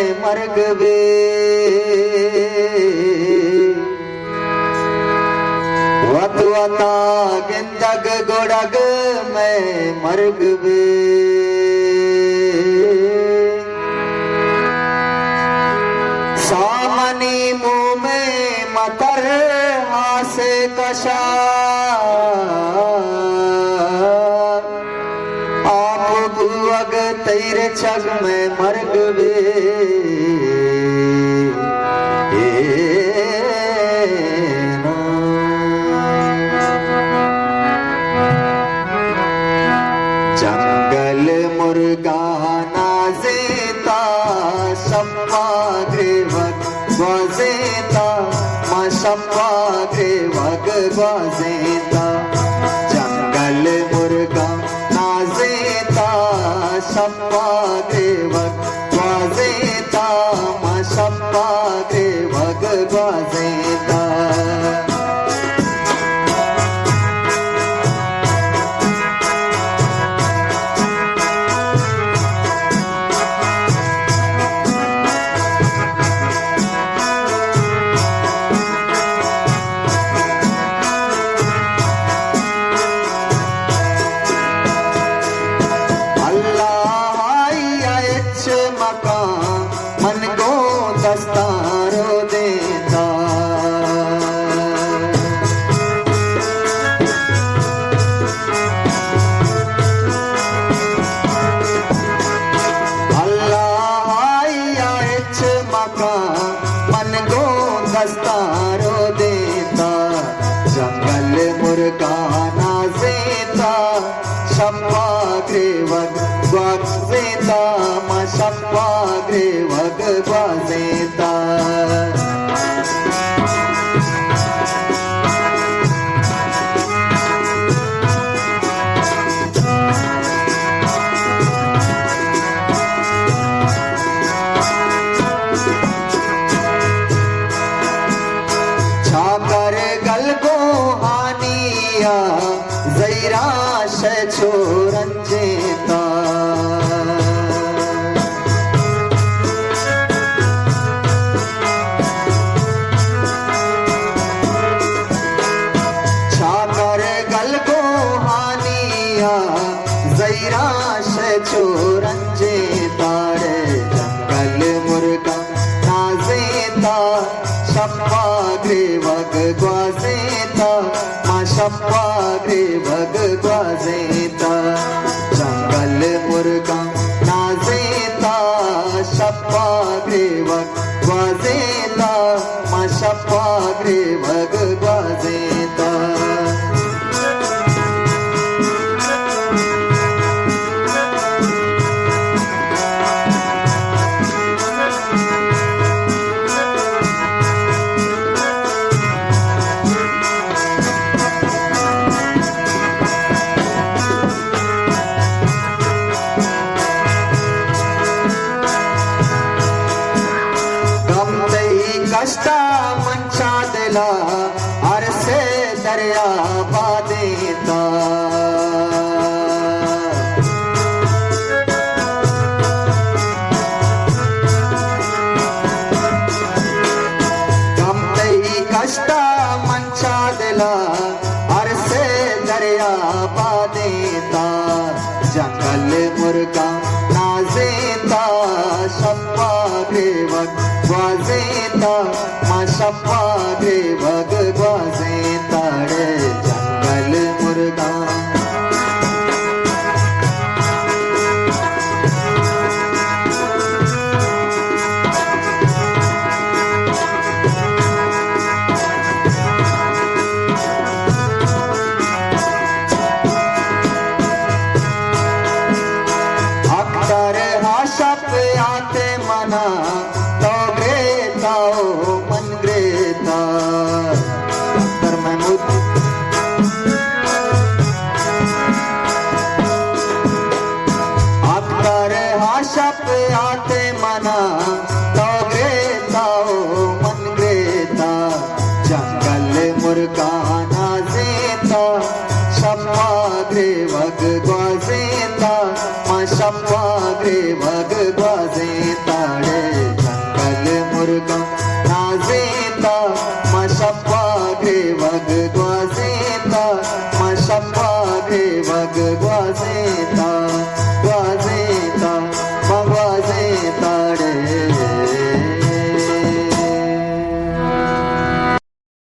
मैं मर्ग वे वतवता गिंदग गोड़ग मैं मर्ग वे सामनी मुंह में मतर हासे कशा आप बुअग तेरे छग में मर्ग वे जंगल मुर्गा नाजेता शप्पा ग्रेवग ग्वाजेता माँ शप्पा ग्रेवग ग्वाजेता जंगल मुर्गा नाजेता शप्पा ग्रेवग ग्वाजेता माँ शप्पा ग्रेवग ग्वाजेता मन को दस्तारो देता अल्लाह मका मन को दस्तारो देता जंगल मुर्गा नाजेता शप्पा ग्रेवग ग्वाजेता माँ शप्पा ग्रेवग ग्वाजेता छाकर गल को हानिया जैरा शे छोरन जेता छाकर गल को हानिया जैरा शे छोरन जेता रे जंगल मुर्गा नाजेता शप्पा ग्रेवग ग्वाजेता माँ शप्पा ग्रेवग ग्वाजेता जंगल मुर्गा नाजेता शप्पा ग्रेवग ग्वाजेता माँ शप्पा ग्रेवग ग्वाजेता कष्ट मंचा दिला अरसे दरिया बादेता कष्ट मंचा दिला अरसे दरिया बादेता जंगल मुर्गा नाजेता शप्पा ग्रेवग ग्वाजेता माँ शप्पा ग्रेवग ग्वाजेता रे जंगल मुर्गा अख्तर हाशप आते मना तो ग्रेता ओ मन ग्रेता अख्तर महमूद अख्तर हाशप आते मना तो ग्रेता ओ मन ग्रेता जंगल मुर्गा नाजेता शप्पा ग्रेवग ग्वाजेता माँ शप्पा ग्रेवग ग्वाजेता रे वाजेता